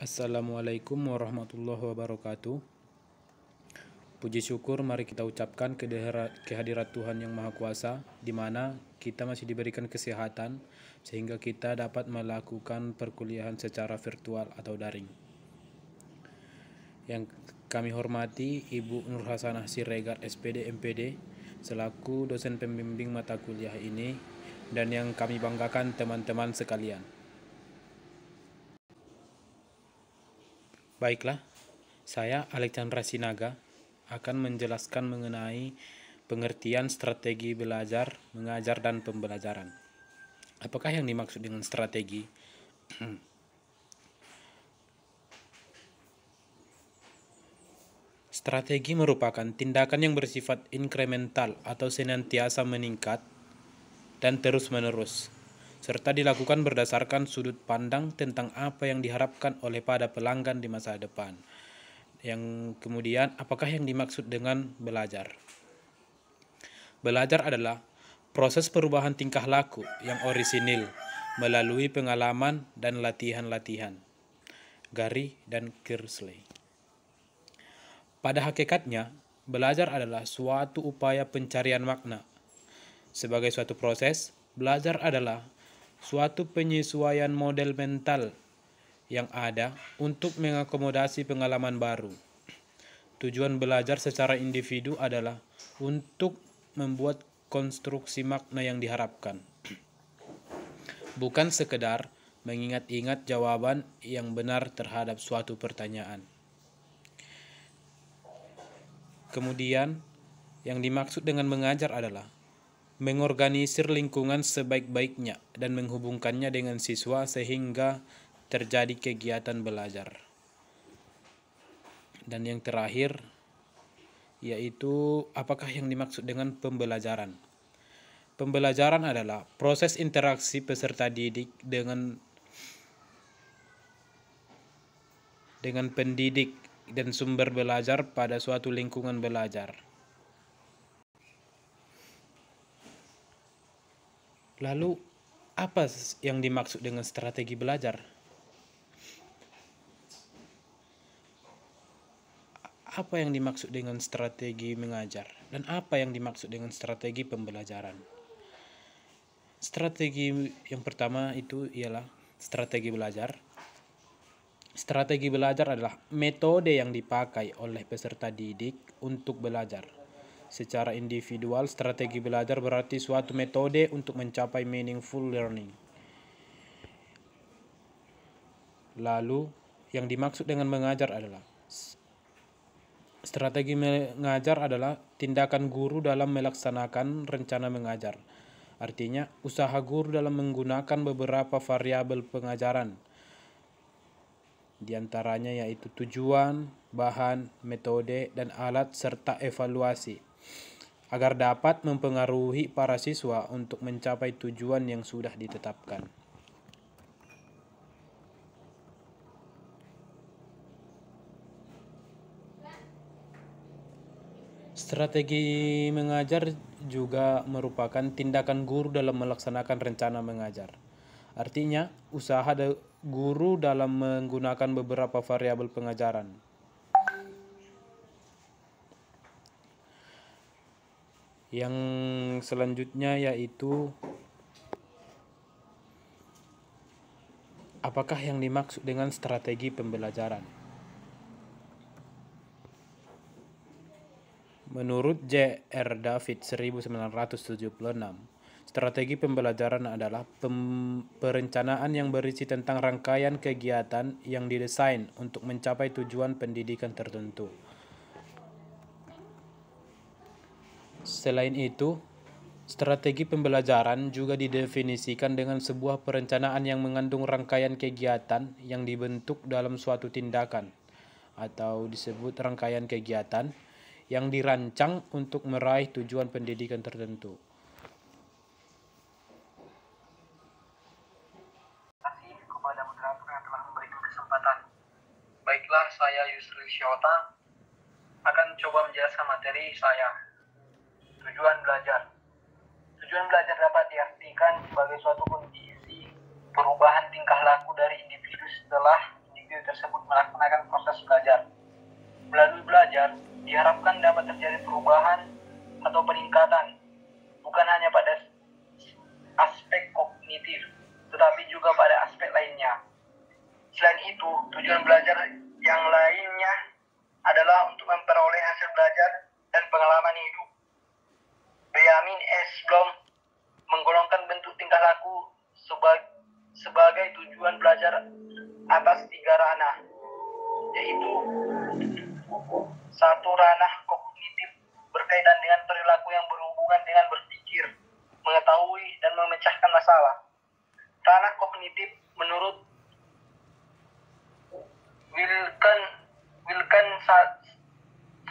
Assalamualaikum warahmatullahi wabarakatuh. Puji syukur mari kita ucapkan kehadirat Tuhan Yang Maha Kuasa, di mana kita masih diberikan kesehatan sehingga kita dapat melakukan perkuliahan secara virtual atau daring. Yang kami hormati Ibu Nur Hasanah Siregar SPD MPD selaku dosen pembimbing mata kuliah ini, dan yang kami banggakan teman-teman sekalian. Baiklah, saya Alexandra Sinaga akan menjelaskan mengenai pengertian strategi belajar, mengajar, dan pembelajaran. Apakah yang dimaksud dengan strategi? Strategi merupakan tindakan yang bersifat inkremental atau senantiasa meningkat dan terus-menerus, serta dilakukan berdasarkan sudut pandang tentang apa yang diharapkan oleh pada pelanggan di masa depan. Yang kemudian, apakah yang dimaksud dengan belajar? Belajar adalah proses perubahan tingkah laku yang orisinil melalui pengalaman dan latihan-latihan. Gary dan Kersley. Pada hakikatnya, belajar adalah suatu upaya pencarian makna. Sebagai suatu proses, belajar adalah suatu penyesuaian model mental yang ada untuk mengakomodasi pengalaman baru. Tujuan belajar secara individu adalah untuk membuat konstruksi makna yang diharapkan, bukan sekedar mengingat-ingat jawaban yang benar terhadap suatu pertanyaan. Kemudian, yang dimaksud dengan mengajar adalah mengorganisir lingkungan sebaik-baiknya dan menghubungkannya dengan siswa sehingga terjadi kegiatan belajar. Dan yang terakhir, yaitu apakah yang dimaksud dengan pembelajaran? Pembelajaran adalah proses interaksi peserta didik dengan pendidik dan sumber belajar pada suatu lingkungan belajar. Lalu, apa yang dimaksud dengan strategi belajar? Apa yang dimaksud dengan strategi mengajar? Dan apa yang dimaksud dengan strategi pembelajaran? Strategi yang pertama itu ialah strategi belajar. Strategi belajar adalah metode yang dipakai oleh peserta didik untuk belajar. Secara individual, strategi belajar berarti suatu metode untuk mencapai meaningful learning. Lalu, yang dimaksud dengan mengajar adalah strategi mengajar adalah tindakan guru dalam melaksanakan rencana mengajar. Artinya, usaha guru dalam menggunakan beberapa variabel pengajaran, di antaranya yaitu tujuan, bahan, metode, dan alat, serta evaluasi, agar dapat mempengaruhi para siswa untuk mencapai tujuan yang sudah ditetapkan. Strategi mengajar juga merupakan tindakan guru dalam melaksanakan rencana mengajar. Artinya, usaha guru dalam menggunakan beberapa variabel pengajaran. Yang selanjutnya yaitu apakah yang dimaksud dengan strategi pembelajaran? Menurut J.R. David 1976, strategi pembelajaran adalah perencanaan yang berisi tentang rangkaian kegiatan yang didesain untuk mencapai tujuan pendidikan tertentu. Selain itu, strategi pembelajaran juga didefinisikan dengan sebuah perencanaan yang mengandung rangkaian kegiatan yang dibentuk dalam suatu tindakan, atau disebut rangkaian kegiatan yang dirancang untuk meraih tujuan pendidikan tertentu. Terima kasih kepada moderator yang telah memberikan kesempatan. Baiklah, saya Yusril Syota akan coba menjelaskan materi saya. Tujuan belajar. Tujuan belajar dapat diartikan sebagai suatu kondisi perubahan tingkah laku dari individu setelah individu tersebut melaksanakan proses belajar. Melalui belajar, diharapkan dapat terjadi perubahan atau peningkatan, bukan hanya pada aspek kognitif, tetapi juga pada aspek lainnya. Selain itu, tujuan belajar yang lainnya adalah untuk memperoleh hasil belajar dan pengalaman hidup. Benjamin S. Bloom menggolongkan bentuk tingkah laku sebagai tujuan belajar atas 3 ranah, yaitu 1. Ranah kognitif berkaitan dengan perilaku yang berhubungan dengan berpikir, mengetahui, dan memecahkan masalah. Ranah kognitif menurut Wilken 199,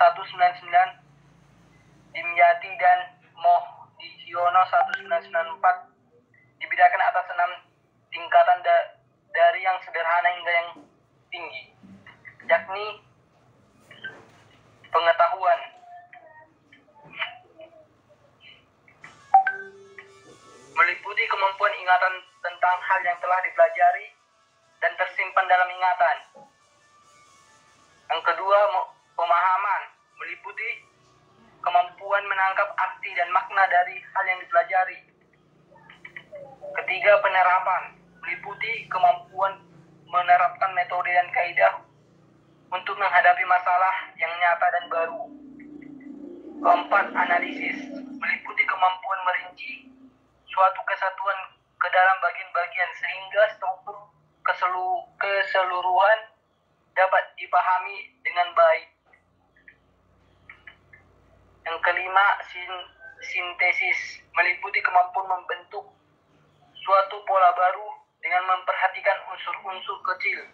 Dimyati dan Mohdihyono 1994 dibedakan atas 6 tingkatan dari yang sederhana hingga yang tinggi, yakni pengetahuan, meliputi kemampuan ingatan tentang hal yang telah dipelajari dan tersimpan dalam ingatan. Yang kedua, pemahaman, meliputi kemampuan menangkap arti dan makna dari hal yang dipelajari. Ketiga, penerapan, meliputi kemampuan menerapkan metode dan kaidah untuk menghadapi masalah yang nyata dan baru. Keempat, analisis, meliputi kemampuan merinci suatu kesatuan ke dalam bagian-bagian sehingga struktur keseluruhan dapat dipahami dengan baik. Yang kelima, sintesis, meliputi kemampuan membentuk suatu pola baru dengan memperhatikan unsur-unsur kecil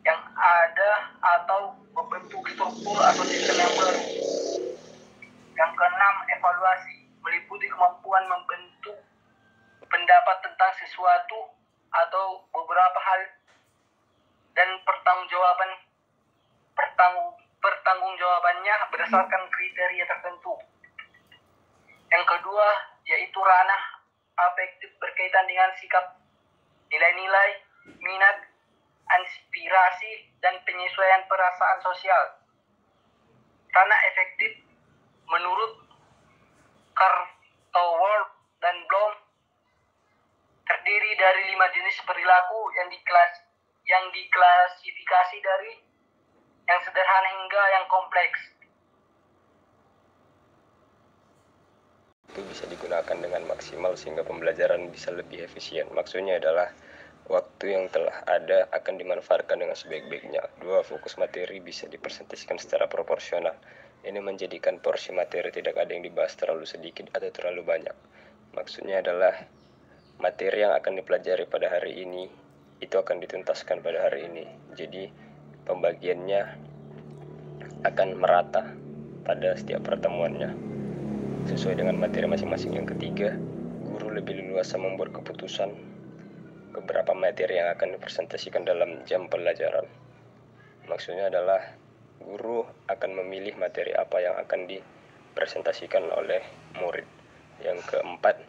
yang ada atau membentuk struktur atau sistem yang baru. Yang keenam, evaluasi, meliputi kemampuan membentuk pendapat tentang sesuatu atau beberapa hal dan pertanggungjawabannya berdasarkan kriteria tertentu. Yang kedua, yaitu ranah afektif berkaitan dengan sikap, nilai-nilai, minat, inspirasi, dan penyesuaian perasaan sosial. Ranah efektif menurut Cartowell dan Bloom terdiri dari 5 jenis perilaku yang diklasifikasi dari yang sederhana hingga yang kompleks. Itu bisa digunakan dengan maksimal sehingga pembelajaran bisa lebih efisien. Maksudnya adalah waktu yang telah ada akan dimanfaatkan dengan sebaik-baiknya. 2. Fokus materi bisa dipresentasikan secara proporsional. Ini menjadikan porsi materi tidak ada yang dibahas terlalu sedikit atau terlalu banyak. Maksudnya adalah materi yang akan dipelajari pada hari ini itu akan dituntaskan pada hari ini. Jadi pembagiannya akan merata pada setiap pertemuannya sesuai dengan materi masing-masing. Yang ketiga, guru lebih leluasa membuat keputusan beberapa materi yang akan dipresentasikan dalam jam pelajaran. Maksudnya adalah guru akan memilih materi apa yang akan dipresentasikan oleh murid. Yang keempat,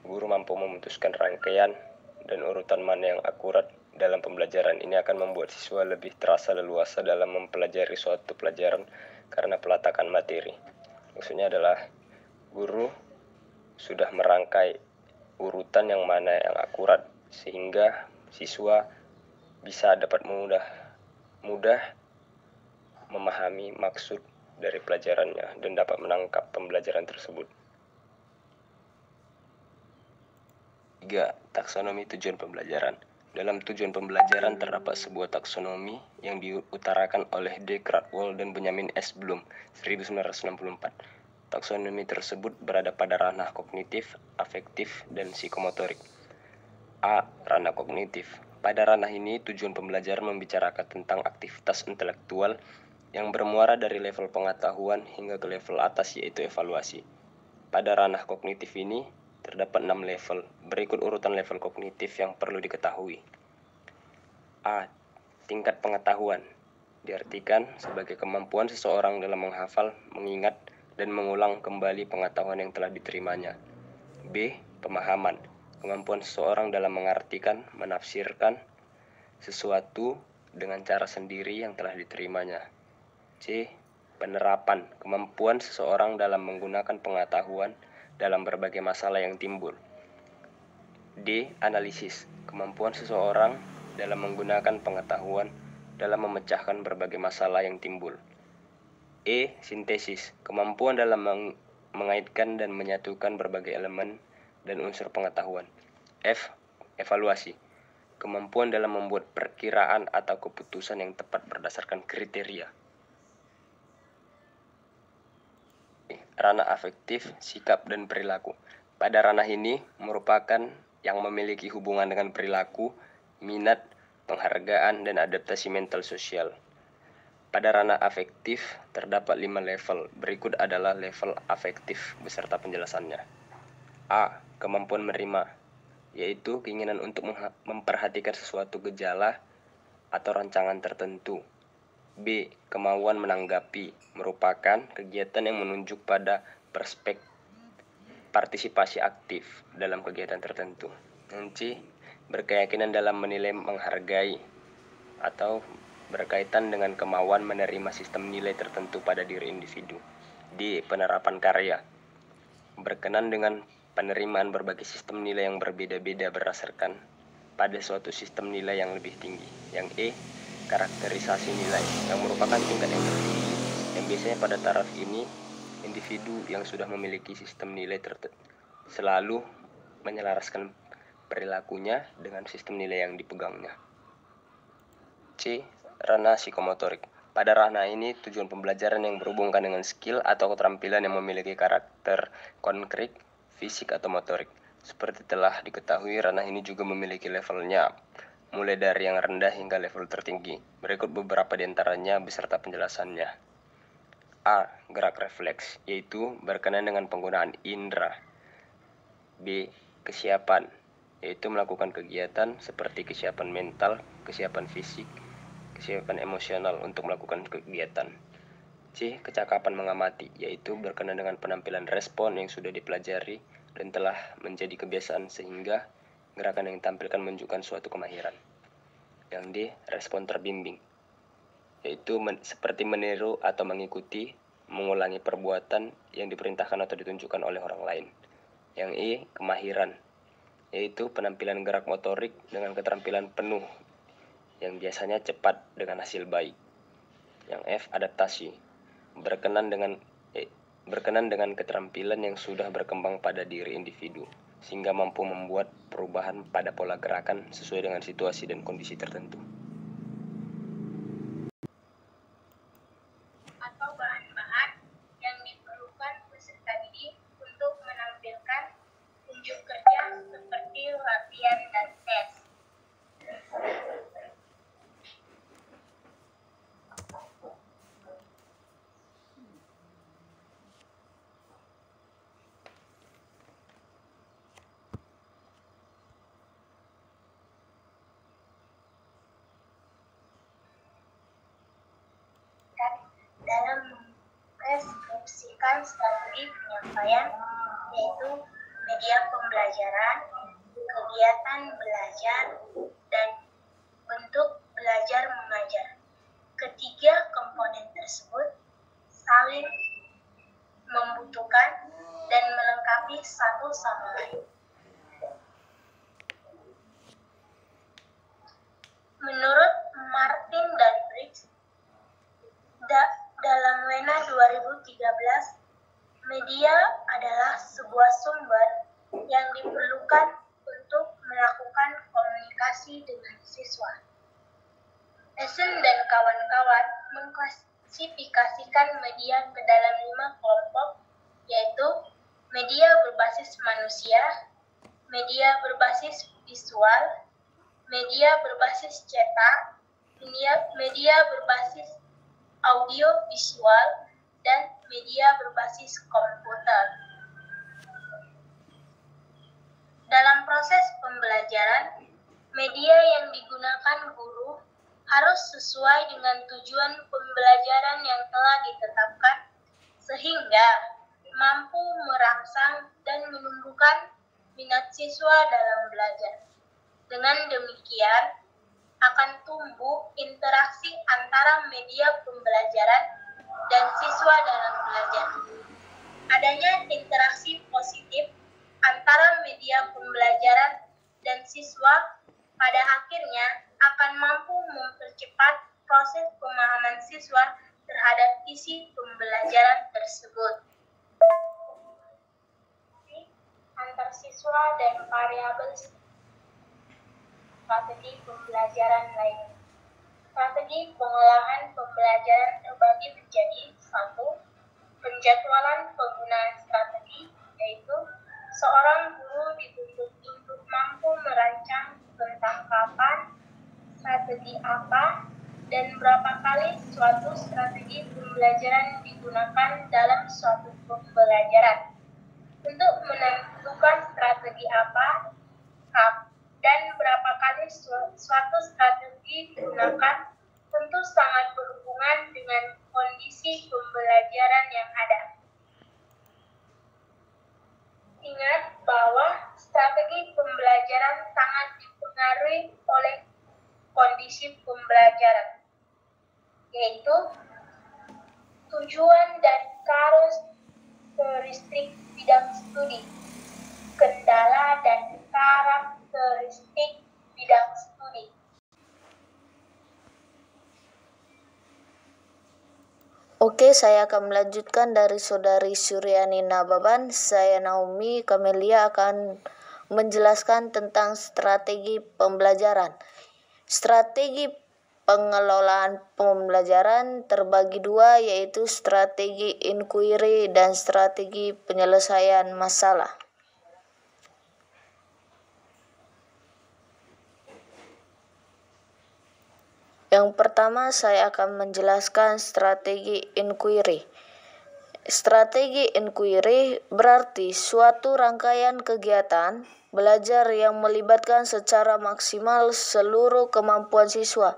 guru mampu memutuskan rangkaian dan urutan mana yang akurat dalam pembelajaran. Ini akan membuat siswa lebih terasa leluasa dalam mempelajari suatu pelajaran karena peletakan materi. Maksudnya adalah guru sudah merangkai urutan yang mana yang akurat sehingga siswa bisa dapat mudah memahami maksud dari pelajarannya dan dapat menangkap pembelajaran tersebut. 3. Taksonomi tujuan pembelajaran. Dalam tujuan pembelajaran terdapat sebuah taksonomi yang diutarakan oleh D. Cradwell dan Benjamin S. Bloom 1964. Taksonomi tersebut berada pada ranah kognitif, afektif, dan psikomotorik. A. Ranah kognitif. Pada ranah ini, tujuan pembelajaran membicarakan tentang aktivitas intelektual yang bermuara dari level pengetahuan hingga ke level atas, yaitu evaluasi. Pada ranah kognitif ini, terdapat 6 level. Berikut urutan level kognitif yang perlu diketahui. A. Tingkat pengetahuan. Diartikan sebagai kemampuan seseorang dalam menghafal, mengingat, dan mengulang kembali pengetahuan yang telah diterimanya. B. Pemahaman. Kemampuan seseorang dalam mengartikan, menafsirkan sesuatu dengan cara sendiri yang telah diterimanya. C. Penerapan kemampuan seseorang dalam menggunakan pengetahuan dalam berbagai masalah yang timbul. D. Analisis kemampuan seseorang dalam menggunakan pengetahuan dalam memecahkan berbagai masalah yang timbul. E. Sintesis kemampuan dalam mengaitkan dan menyatukan berbagai elemen dan unsur pengetahuan. F. Evaluasi kemampuan dalam membuat perkiraan atau keputusan yang tepat berdasarkan kriteria. Ranah afektif, sikap, dan perilaku. Pada ranah ini merupakan yang memiliki hubungan dengan perilaku, minat, penghargaan, dan adaptasi mental sosial. Pada ranah afektif terdapat 5 level. Berikut adalah level afektif beserta penjelasannya. A. Kemampuan menerima, yaitu keinginan untuk memperhatikan sesuatu gejala atau rancangan tertentu. B. Kemauan menanggapi, merupakan kegiatan yang menunjuk pada partisipasi aktif dalam kegiatan tertentu. C. Berkeyakinan dalam menilai menghargai atau berkaitan dengan kemauan menerima sistem nilai tertentu pada diri individu. D. Penerapan karya, berkenan dengan penerimaan berbagai sistem nilai yang berbeda-beda berdasarkan pada suatu sistem nilai yang lebih tinggi. Yang E. Karakterisasi nilai, yang merupakan tingkat yang tertinggi, yang biasanya pada taraf ini individu yang sudah memiliki sistem nilai selalu menyelaraskan perilakunya dengan sistem nilai yang dipegangnya. C. Ranah psikomotorik. Pada ranah ini tujuan pembelajaran yang berhubungan dengan skill atau keterampilan yang memiliki karakter konkret, fisik atau motorik. Seperti telah diketahui, ranah ini juga memiliki levelnya, mulai dari yang rendah hingga level tertinggi. Berikut beberapa di antaranya beserta penjelasannya. A. Gerak refleks, yaitu berkenaan dengan penggunaan indera. B. Kesiapan, yaitu melakukan kegiatan seperti kesiapan mental, kesiapan fisik, kesiapan emosional untuk melakukan kegiatan. C. Kecakapan mengamati, yaitu berkenaan dengan penampilan respon yang sudah dipelajari dan telah menjadi kebiasaan sehingga gerakan yang ditampilkan menunjukkan suatu kemahiran. Yang D. Respon terbimbing, yaitu seperti meniru atau mengikuti, mengulangi perbuatan yang diperintahkan atau ditunjukkan oleh orang lain. Yang E. Kemahiran, yaitu penampilan gerak motorik dengan keterampilan penuh yang biasanya cepat dengan hasil baik. Yang F. Adaptasi, berkenan dengan keterampilan yang sudah berkembang pada diri individu sehingga mampu membuat perubahan pada pola gerakan sesuai dengan situasi dan kondisi tertentu. Atau bahan-bahan yang diperlukan peserta didik untuk menampilkan unjuk kerja seperti latihan dan tes. Dalam mendeskripsikan strategi penyampaian, yaitu media pembelajaran, kegiatan belajar, dan bentuk belajar mengajar. Ketiga komponen tersebut saling membutuhkan dan melengkapi satu sama lain. Menurut Martin dan Briggs, dalam WENA 2013, media adalah sebuah sumber yang diperlukan untuk melakukan komunikasi dengan siswa. Essen dan kawan-kawan mengklasifikasikan media ke dalam 5 kelompok, yaitu media berbasis manusia, media berbasis visual, media berbasis cetak, media berbasis audio visual, dan media berbasis komputer. Dalam proses pembelajaran, media yang digunakan guru harus sesuai dengan tujuan pembelajaran yang telah ditetapkan sehingga mampu merangsang dan menumbuhkan minat siswa dalam belajar. Dengan demikian, akan tumbuh interaksi antara media pembelajaran dan siswa dalam belajar. Adanya interaksi positif antara media pembelajaran dan siswa pada akhirnya akan mampu mempercepat proses pemahaman siswa terhadap isi pembelajaran tersebut. Antar siswa dan variabel strategi pembelajaran lainnya. Strategi pengolahan pembelajaran terbagi menjadi 1. Penjadwalan penggunaan strategi, yaitu seorang guru dituntut untuk mampu merancang tentang kapan, strategi apa, dan berapa kali suatu strategi pembelajaran digunakan dalam suatu pembelajaran. Untuk menentukan strategi apa, dan berapa kali suatu strategi digunakan tentu sangat berhubungan dengan kondisi pembelajaran yang ada. Ingat bahwa strategi pembelajaran sangat dipengaruhi oleh kondisi pembelajaran, yaitu tujuan dan karakteristik bidang studi, kendala dan karakteristik bidang studi. Oke, saya akan melanjutkan dari Saudari Suryani Nababan. Saya Naomi Kamelia akan menjelaskan tentang strategi pembelajaran. Strategi pengelolaan pembelajaran terbagi dua, yaitu strategi inquiry dan strategi penyelesaian masalah. Yang pertama, saya akan menjelaskan strategi inquiry. Strategi inquiry berarti suatu rangkaian kegiatan belajar yang melibatkan secara maksimal seluruh kemampuan siswa,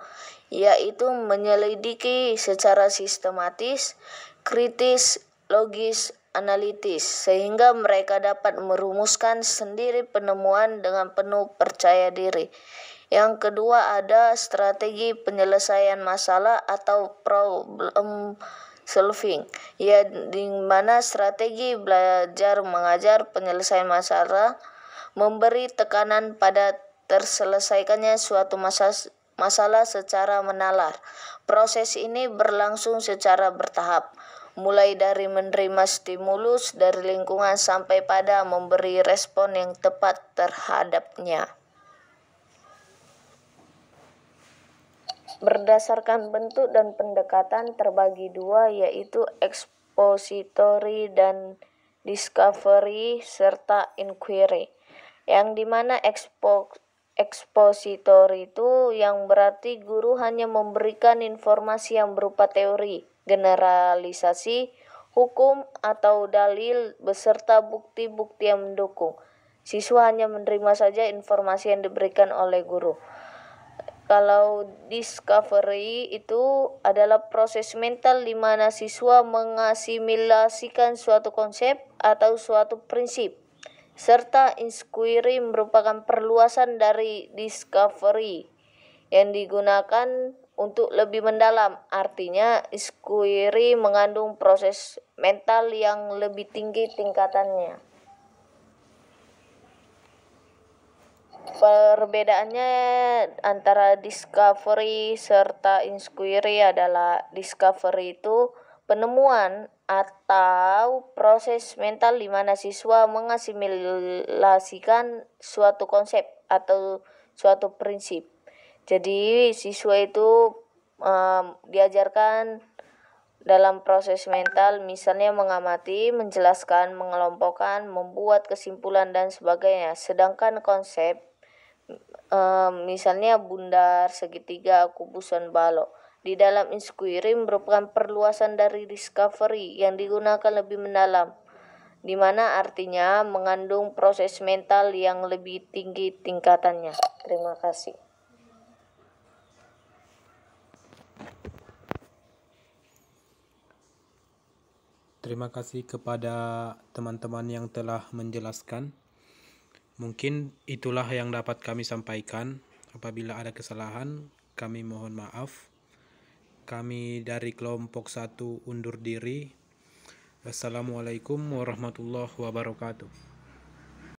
yaitu menyelidiki secara sistematis, kritis, logis, analitis, sehingga mereka dapat merumuskan sendiri penemuan dengan penuh percaya diri. Yang kedua ada strategi penyelesaian masalah atau problem solving, ya, di mana strategi belajar mengajar penyelesaian masalah memberi tekanan pada terselesaikannya suatu masalah secara menalar. Proses ini berlangsung secara bertahap, mulai dari menerima stimulus dari lingkungan sampai pada memberi respon yang tepat terhadapnya. Berdasarkan bentuk dan pendekatan terbagi dua, yaitu expository dan discovery serta inquiry. Yang dimana expository itu yang berarti guru hanya memberikan informasi yang berupa teori, generalisasi, hukum atau dalil beserta bukti-bukti yang mendukung. Siswa hanya menerima saja informasi yang diberikan oleh guru. Kalau discovery itu adalah proses mental di mana siswa mengasimilasikan suatu konsep atau suatu prinsip. Serta inquiry merupakan perluasan dari discovery yang digunakan untuk lebih mendalam. Artinya inquiry mengandung proses mental yang lebih tinggi tingkatannya. Perbedaannya antara discovery serta inquiry adalah discovery itu penemuan atau proses mental di mana siswa mengasimilasikan suatu konsep atau suatu prinsip. Jadi siswa itu diajarkan dalam proses mental, misalnya mengamati, menjelaskan, mengelompokkan, membuat kesimpulan dan sebagainya. Sedangkan konsep misalnya bundar, segitiga, kubusan balok. Di dalam inquiry merupakan perluasan dari discovery yang digunakan lebih mendalam, di mana artinya mengandung proses mental yang lebih tinggi tingkatannya. Terima kasih. Terima kasih kepada teman-teman yang telah menjelaskan. Mungkin itulah yang dapat kami sampaikan. Apabila ada kesalahan, kami mohon maaf. Kami dari kelompok 1 undur diri. Wassalamualaikum warahmatullahi wabarakatuh.